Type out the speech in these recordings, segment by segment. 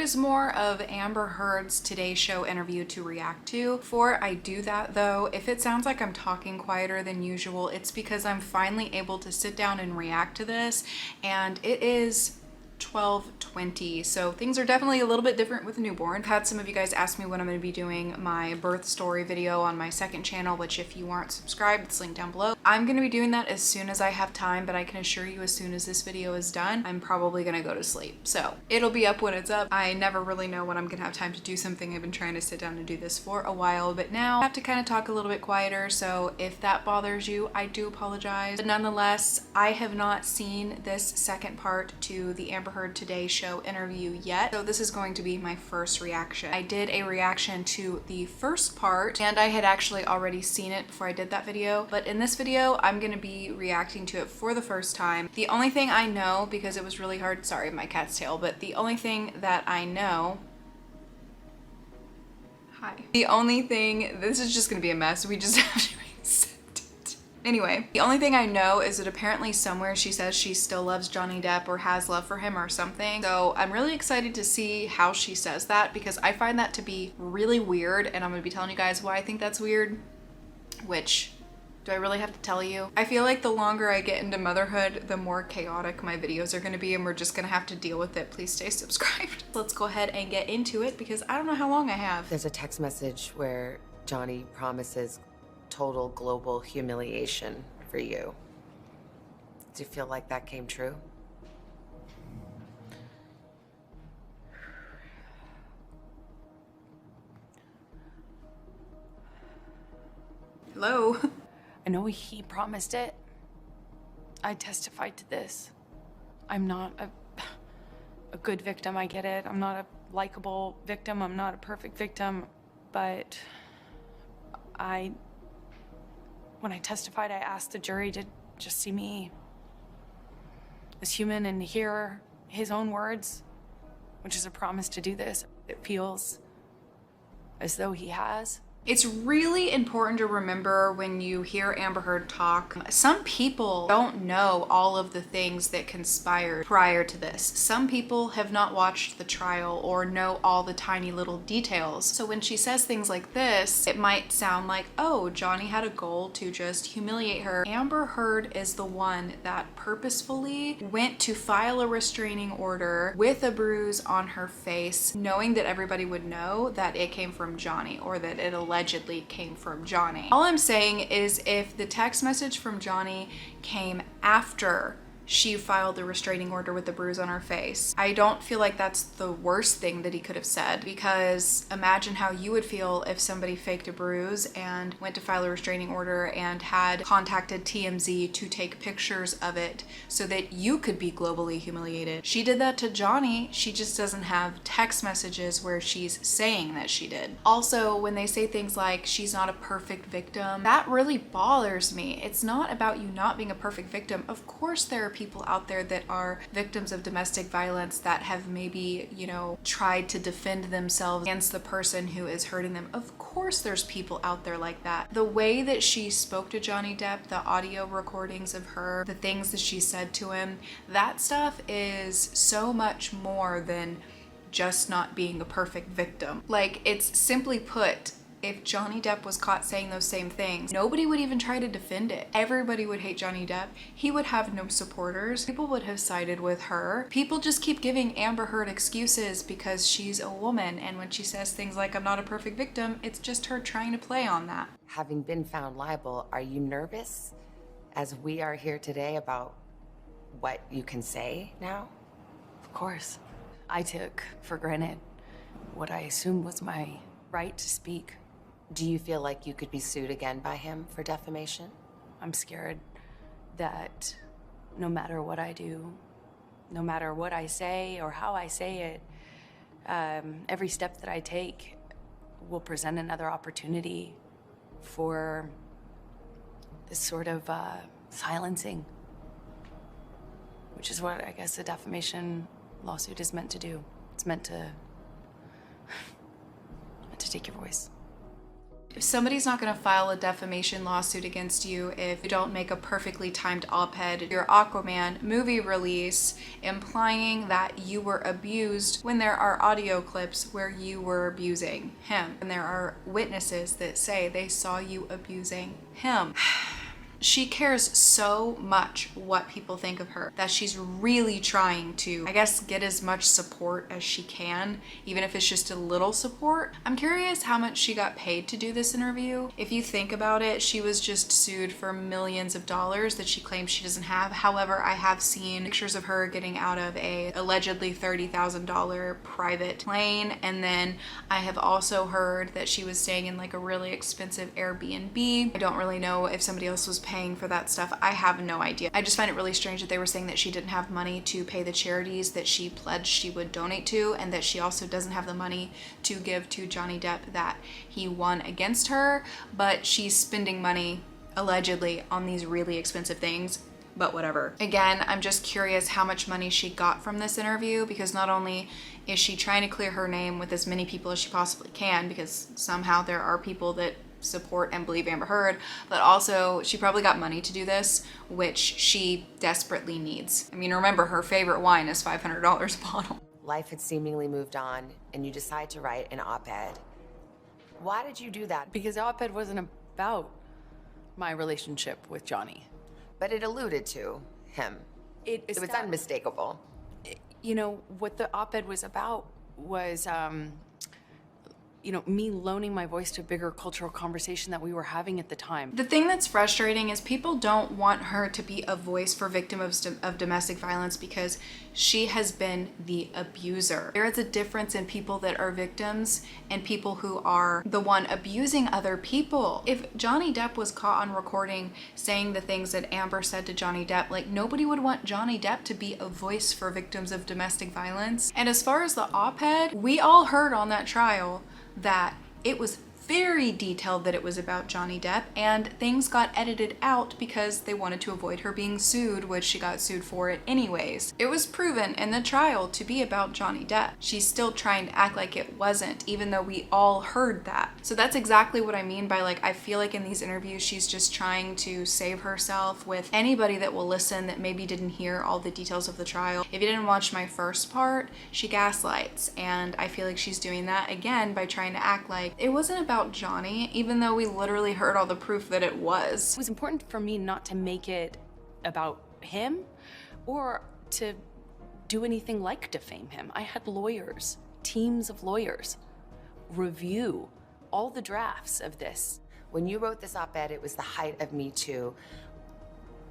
is more of Amber Heard's Today Show interview to react to. Before I do that though, if it sounds like I'm talking quieter than usual, it's because I'm finally able to sit down and react to this, and it is 12:20, so things are definitely a little bit different with a newborn. I've had some of you guys ask me when I'm going to be doing my birth story video on my second channel, which if you aren't subscribed, it's linked down below. I'm going to be doing that as soon as I have time, but I can assure you as soon as this video is done, I'm probably going to go to sleep. So it'll be up when it's up. I never really know when I'm going to have time to do something. I've been trying to sit down and do this for a while, but now I have to kind of talk a little bit quieter, so if that bothers you, I do apologize. But nonetheless, I have not seen this second part to the Amber Heard Today Show interview yet, so this is going to be my first reaction. I did a reaction to the first part, and I had actually already seen it before I did that video, but in this video I'm going to be reacting to it for the first time. The only thing I know, because it was really hard, sorry my cat's tail, but the only thing that I know, hi, the only thing, this is just going to be a mess, we just have to accept it. Anyway, the only thing I know is that apparently somewhere she says she still loves Johnny Depp or has love for him or something. So I'm really excited to see how she says that, because I find that to be really weird, and I'm gonna be telling you guys why I think that's weird, which, do I really have to tell you? I feel like the longer I get into motherhood, the more chaotic my videos are gonna be, and we're just gonna have to deal with it. Please stay subscribed. Let's go ahead and get into it, because I don't know how long I have. There's a text message where Johnny promises total global humiliation for you. Do you feel like that came true? Hello? I know he promised it. I testified to this. I'm not a good victim, I get it. I'm not a likable victim. I'm not a perfect victim. But when I testified, I asked the jury to just see me as human and hear his own words, which is a promise to do this. It feels as though he has. It's really important to remember when you hear Amber Heard talk, some people don't know all of the things that conspired prior to this. Some people have not watched the trial or know all the tiny little details. So when she says things like this, it might sound like, oh, Johnny had a goal to just humiliate her. Amber Heard is the one that purposefully went to file a restraining order with a bruise on her face, knowing that everybody would know that it came from Johnny, or that it allegedly came from Johnny. All I'm saying is, if the text message from Johnny came after she filed the restraining order with the bruise on her face, I don't feel like that's the worst thing that he could have said, because imagine how you would feel if somebody faked a bruise and went to file a restraining order and had contacted TMZ to take pictures of it so that you could be globally humiliated. She did that to Johnny, she just doesn't have text messages where she's saying that she did. Also, when they say things like she's not a perfect victim, that really bothers me. It's not about you not being a perfect victim. Of course there are people out there that are victims of domestic violence that have maybe, you know, tried to defend themselves against the person who is hurting them. Of course there's people out there like that. The way that she spoke to Johnny Depp, the audio recordings of her, the things that she said to him, that stuff is so much more than just not being a perfect victim. Like, it's simply put, if Johnny Depp was caught saying those same things, nobody would even try to defend it. Everybody would hate Johnny Depp. He would have no supporters. People would have sided with her. People just keep giving Amber Heard excuses because she's a woman, and when she says things like, I'm not a perfect victim, it's just her trying to play on that. Having been found liable, are you nervous, as we are here today, about what you can say now? Of course. I took for granted what I assumed was my right to speak. Do you feel like you could be sued again by him for defamation? I'm scared that no matter what I do, no matter what I say or how I say it, every step that I take will present another opportunity for this sort of silencing, which is what I guess a defamation lawsuit is meant to do. It's meant to take your voice. Somebody's not going to file a defamation lawsuit against you if you don't make a perfectly timed op-ed your Aquaman movie release implying that you were abused when there are audio clips where you were abusing him. And there are witnesses that say they saw you abusing him. She cares so much what people think of her that she's really trying to, I guess, get as much support as she can, even if it's just a little support. I'm curious how much she got paid to do this interview. If you think about it, she was just sued for millions of dollars that she claims she doesn't have. However, I have seen pictures of her getting out of a allegedly $30,000 private plane. And then I have also heard that she was staying in like a really expensive Airbnb. I don't really know if somebody else was paying for that stuff. I have no idea. I just find it really strange that they were saying that she didn't have money to pay the charities that she pledged she would donate to, and that she also doesn't have the money to give to Johnny Depp that he won against her, but she's spending money allegedly on these really expensive things. But whatever. Again, I'm just curious how much money she got from this interview, because not only is she trying to clear her name with as many people as she possibly can, because somehow there are people that support and believe Amber Heard, but also she probably got money to do this, which she desperately needs. I mean, remember, her favorite wine is $500 a bottle. Life had seemingly moved on, and you decide to write an op-ed. Why did you do that? Because the op-ed wasn't about my relationship with Johnny. But it alluded to him. It was unmistakable. You know, what the op-ed was about was, you know, me loaning my voice to a bigger cultural conversation that we were having at the time. The thing that's frustrating is people don't want her to be a voice for victims of domestic violence because she has been the abuser. There is a difference in people that are victims and people who are the one abusing other people. If Johnny Depp was caught on recording saying the things that Amber said to Johnny Depp, like, nobody would want Johnny Depp to be a voice for victims of domestic violence. And as far as the op-ed, we all heard on that trial that it was very detailed that it was about Johnny Depp, and things got edited out because they wanted to avoid her being sued, which she got sued for it anyways. It was proven in the trial to be about Johnny Depp. She's still trying to act like it wasn't, even though we all heard that. So that's exactly what I mean by, like, I feel like in these interviews she's just trying to save herself with anybody that will listen that maybe didn't hear all the details of the trial. If you didn't watch my first part, she gaslights, and I feel like she's doing that again by trying to act like it wasn't about Johnny, even though we literally heard all the proof that it was. It was important for me not to make it about him or to do anything like defame him. I had lawyers, teams of lawyers, review all the drafts of this. When you wrote this op-ed, it was the height of Me Too.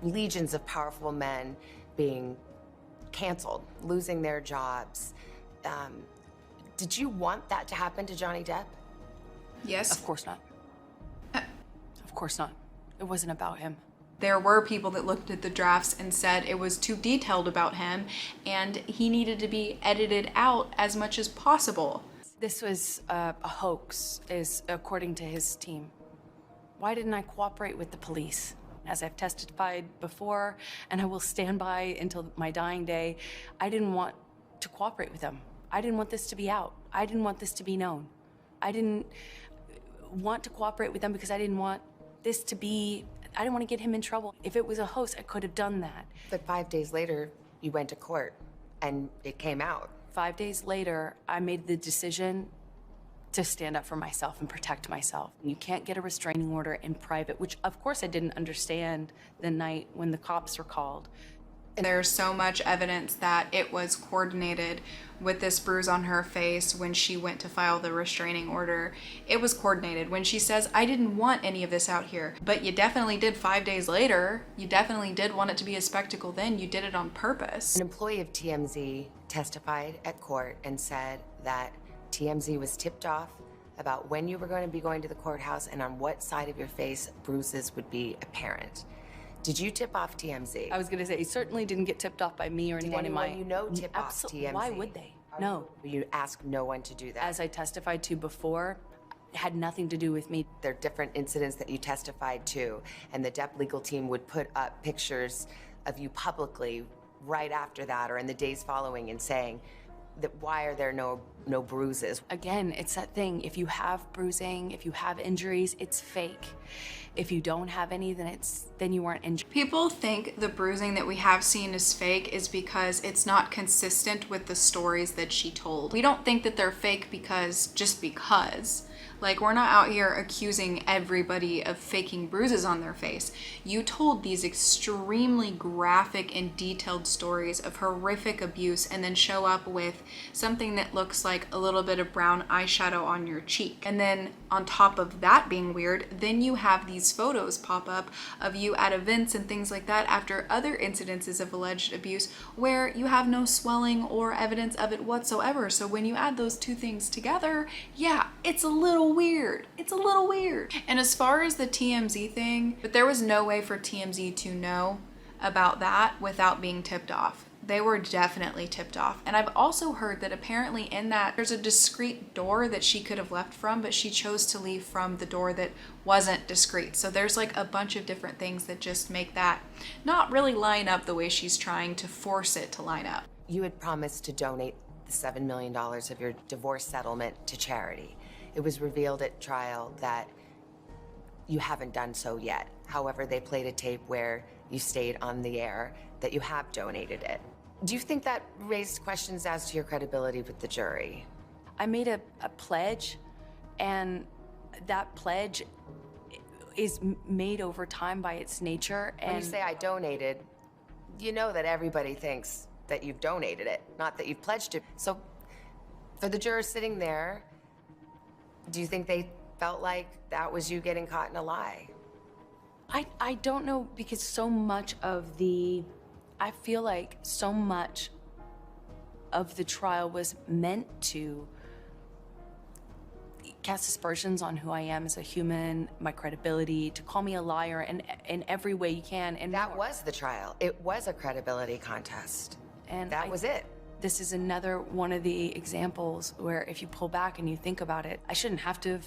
Legions of powerful men being canceled, losing their jobs. Did you want that to happen to Johnny Depp? Yes. Of course not. Of course not. It wasn't about him. There were people that looked at the drafts and said it was too detailed about him and he needed to be edited out as much as possible. This was a hoax, is according to his team. Why didn't I cooperate with the police? As I've testified before, and I will stand by until my dying day, I didn't want to cooperate with them. I didn't want this to be out. I didn't want this to be known. I didn't want to cooperate with them because I didn't want this to be, I didn't want to get him in trouble. If it was a hoax, I could have done that. But 5 days later, you went to court and it came out. 5 days later, I made the decision to stand up for myself and protect myself. You can't get a restraining order in private, which of course I didn't understand the night when the cops were called. There's so much evidence that it was coordinated with this bruise on her face when she went to file the restraining order. It was coordinated. When she says, I didn't want any of this out here, but you definitely did 5 days later. You definitely did want it to be a spectacle then. You did it on purpose. An employee of TMZ testified at court and said that TMZ was tipped off about when you were going to be going to the courthouse and on what side of your face bruises would be apparent. Did you tip off TMZ? I was gonna say, he certainly didn't get tipped off by me or anyone in my... you know tip off TMZ? Why would they? No. You ask no one to do that? As I testified to before, it had nothing to do with me. There are different incidents that you testified to, and the Depp legal team would put up pictures of you publicly right after that or in the days following and saying, Why are there no bruises? Again, it's that thing. If you have bruising, if you have injuries, it's fake. If you don't have any, then you weren't injured. People think the bruising that we have seen is fake is because it's not consistent with the stories that she told. We don't think that they're fake just because. Like, we're not out here accusing everybody of faking bruises on their face. You told these extremely graphic and detailed stories of horrific abuse and then show up with something that looks like a little bit of brown eyeshadow on your cheek. And then on top of that being weird, then you have these photos pop up of you at events and things like that after other incidences of alleged abuse where you have no swelling or evidence of it whatsoever. So when you add those two things together, yeah, it's a little weird. It's a little weird. And as far as the TMZ thing, but there was no way for TMZ to know about that without being tipped off. They were definitely tipped off. And I've also heard that apparently in that there's a discreet door that she could have left from, but she chose to leave from the door that wasn't discreet. So there's like a bunch of different things that just make that not really line up the way she's trying to force it to line up. You had promised to donate the $7 million of your divorce settlement to charity. It was revealed at trial that you haven't done so yet. However, they played a tape where you stayed on the air that you have donated it. Do you think that raised questions as to your credibility with the jury? I made a pledge, and that pledge is made over time by its nature. And when you say I donated, you know that everybody thinks that you've donated it, not that you've pledged it. So for the jurors sitting there, do you think they felt like that was you getting caught in a lie? I don't know, because I feel like so much of the trial was meant to cast aspersions on who I am as a human, my credibility, to call me a liar in every way you can. And that was the trial. It was a credibility contest. And that was it. This is another one of the examples where if you pull back and you think about it, I shouldn't have to have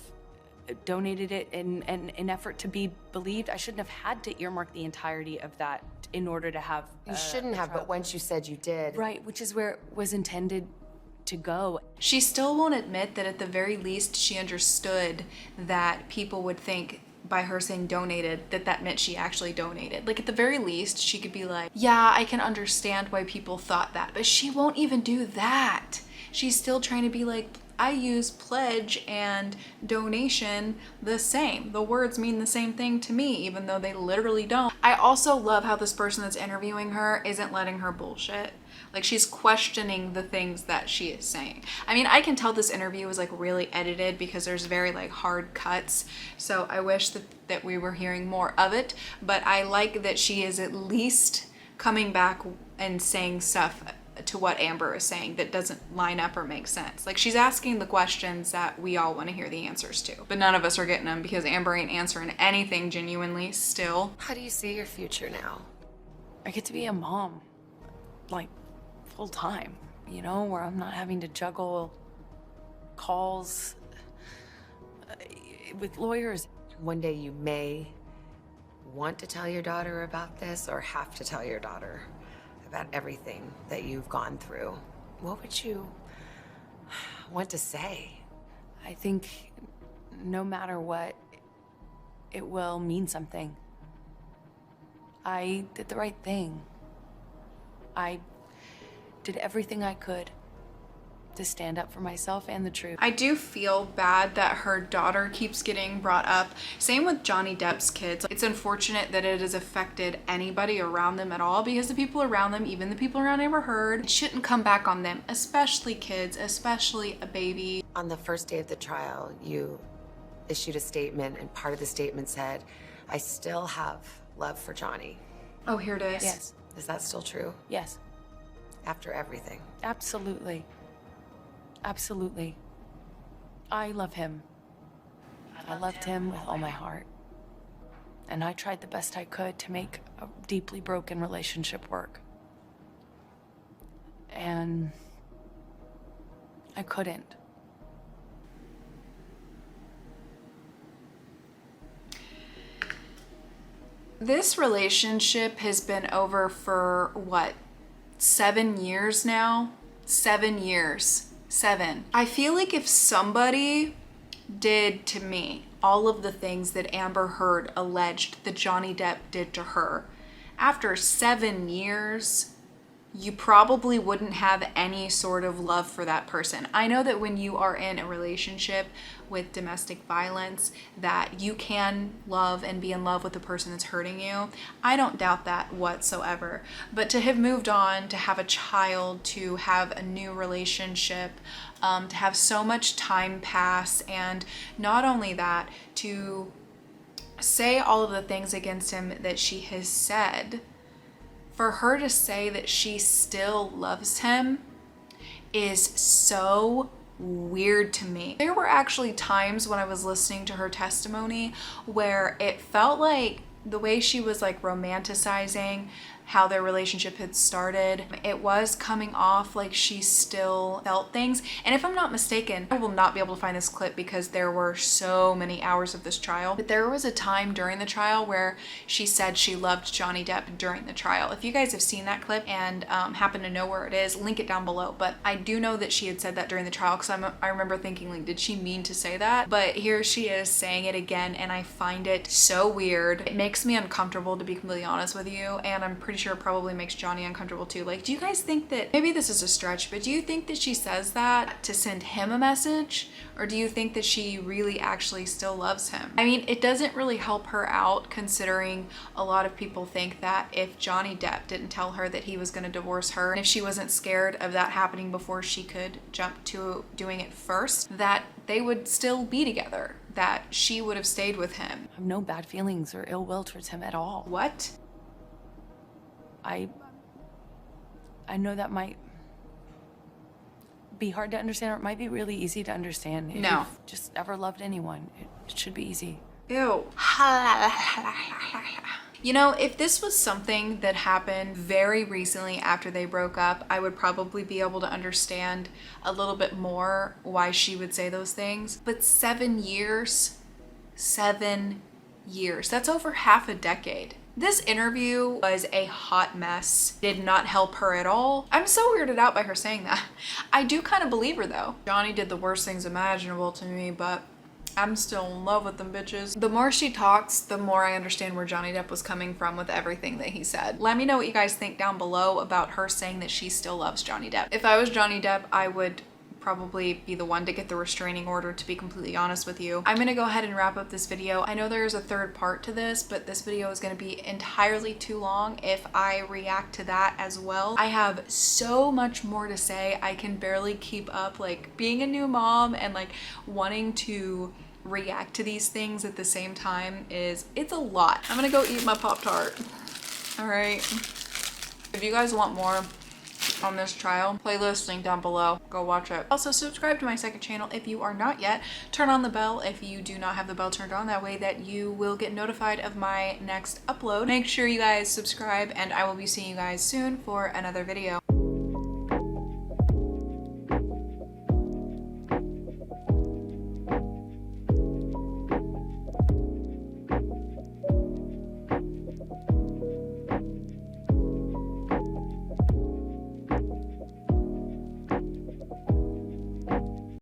donated it in an effort to be believed. I shouldn't have had to earmark the entirety of that in order to have You shouldn't have, but once you said you did. Right, which is where it was intended to go. She still won't admit that at the very least she understood that people would think by her saying donated that meant she actually donated. Like, at the very least she could be like, yeah, I can understand why people thought that, but she won't even do that. She's still trying to be like, I use pledge and donation the same. The words mean the same thing to me, even though they literally don't. I also love how this person that's interviewing her isn't letting her bullshit. Like, she's questioning the things that she is saying. I mean, I can tell this interview was like really edited because there's very like hard cuts. So I wish that we were hearing more of it, but I like that she is at least coming back and saying stuff to what Amber is saying that doesn't line up or make sense. Like, she's asking the questions that we all want to hear the answers to, but none of us are getting them because Amber ain't answering anything genuinely still. How do you see your future now? I get to be a mom, like, full time, you know, where I'm not having to juggle calls with lawyers. One day you may want to tell your daughter about this or have to tell your daughter about everything that you've gone through. What would you want to say? I think no matter what, it will mean something. I did the right thing. I did everything I could to stand up for myself and the truth. I do feel bad that her daughter keeps getting brought up. Same with Johnny Depp's kids. It's unfortunate that it has affected anybody around them at all, because the people around them, even the people around Amber Heard, it shouldn't come back on them, especially kids, especially a baby. On the first day of the trial, you issued a statement, and part of the statement said, I still have love for Johnny. Oh, here it is. Yes. Is that still true? Yes. After everything? Absolutely. Absolutely. I love him. I loved him with all my heart. And I tried the best I could to make a deeply broken relationship work. And I couldn't. This relationship has been over for what, 7 years now? 7 years. 7. I feel like if somebody did to me all of the things that Amber Heard alleged that Johnny Depp did to her, after 7 years, you probably wouldn't have any sort of love for that person. I know that when you are in a relationship with domestic violence, that you can love and be in love with the person that's hurting you. I don't doubt that whatsoever. But to have moved on, to have a child, to have a new relationship, to have so much time pass, and not only that, to say all of the things against him that she has said, for her to say that she still loves him is so weird to me. There were actually times when I was listening to her testimony where it felt like the way she was like romanticizing how their relationship had started, it was coming off like she still felt things. And if I'm not mistaken, I will not be able to find this clip because there were so many hours of this trial, but there was a time during the trial where she said she loved Johnny Depp during the trial. If you guys have seen that clip and happen to know where it is, link it down below. But I do know that she had said that during the trial because I remember thinking, like, did she mean to say that? But here she is saying it again, and I find it so weird. It makes me uncomfortable, to be completely honest with you, and I'm pretty sure it probably makes Johnny uncomfortable too. Like, do you guys think that, maybe this is a stretch, but do you think that she says that to send him a message? Or do you think that she really actually still loves him? I mean, it doesn't really help her out, considering a lot of people think that if Johnny Depp didn't tell her that he was going to divorce her, and if she wasn't scared of that happening before she could jump to doing it first, that they would still be together, that she would have stayed with him. I have no bad feelings or ill will towards him at all. What? I know that might be hard to understand, or it might be really easy to understand. If No. you've just ever loved anyone, it should be easy. Ew. You know, if this was something that happened very recently after they broke up, I would probably be able to understand a little bit more why she would say those things. But 7 years, 7 years, that's over half a decade. This interview was a hot mess. Did not help her at all. I'm so weirded out by her saying that. I do kind of believe her though. Johnny did the worst things imaginable to me, but I'm still in love with them bitches. The more she talks, the more I understand where Johnny Depp was coming from with everything that he said. Let me know what you guys think down below about her saying that she still loves Johnny Depp. If I was Johnny Depp, I would probably be the one to get the restraining order, to be completely honest with you. I'm gonna go ahead and wrap up this video. I know there's a third part to this, but this video is gonna be entirely too long if I react to that as well. I have so much more to say. I can barely keep up, like, being a new mom and like wanting to react to these things at the same time it's a lot. I'm gonna go eat my Pop-Tart. All right. If you guys want more on this trial, playlist link down below, go watch it. Also, subscribe to my second channel if you are not yet. Turn on the bell if you do not have the bell turned on, that way that you will get notified of my next upload. Make sure you guys subscribe, and I will be seeing you guys soon for another video.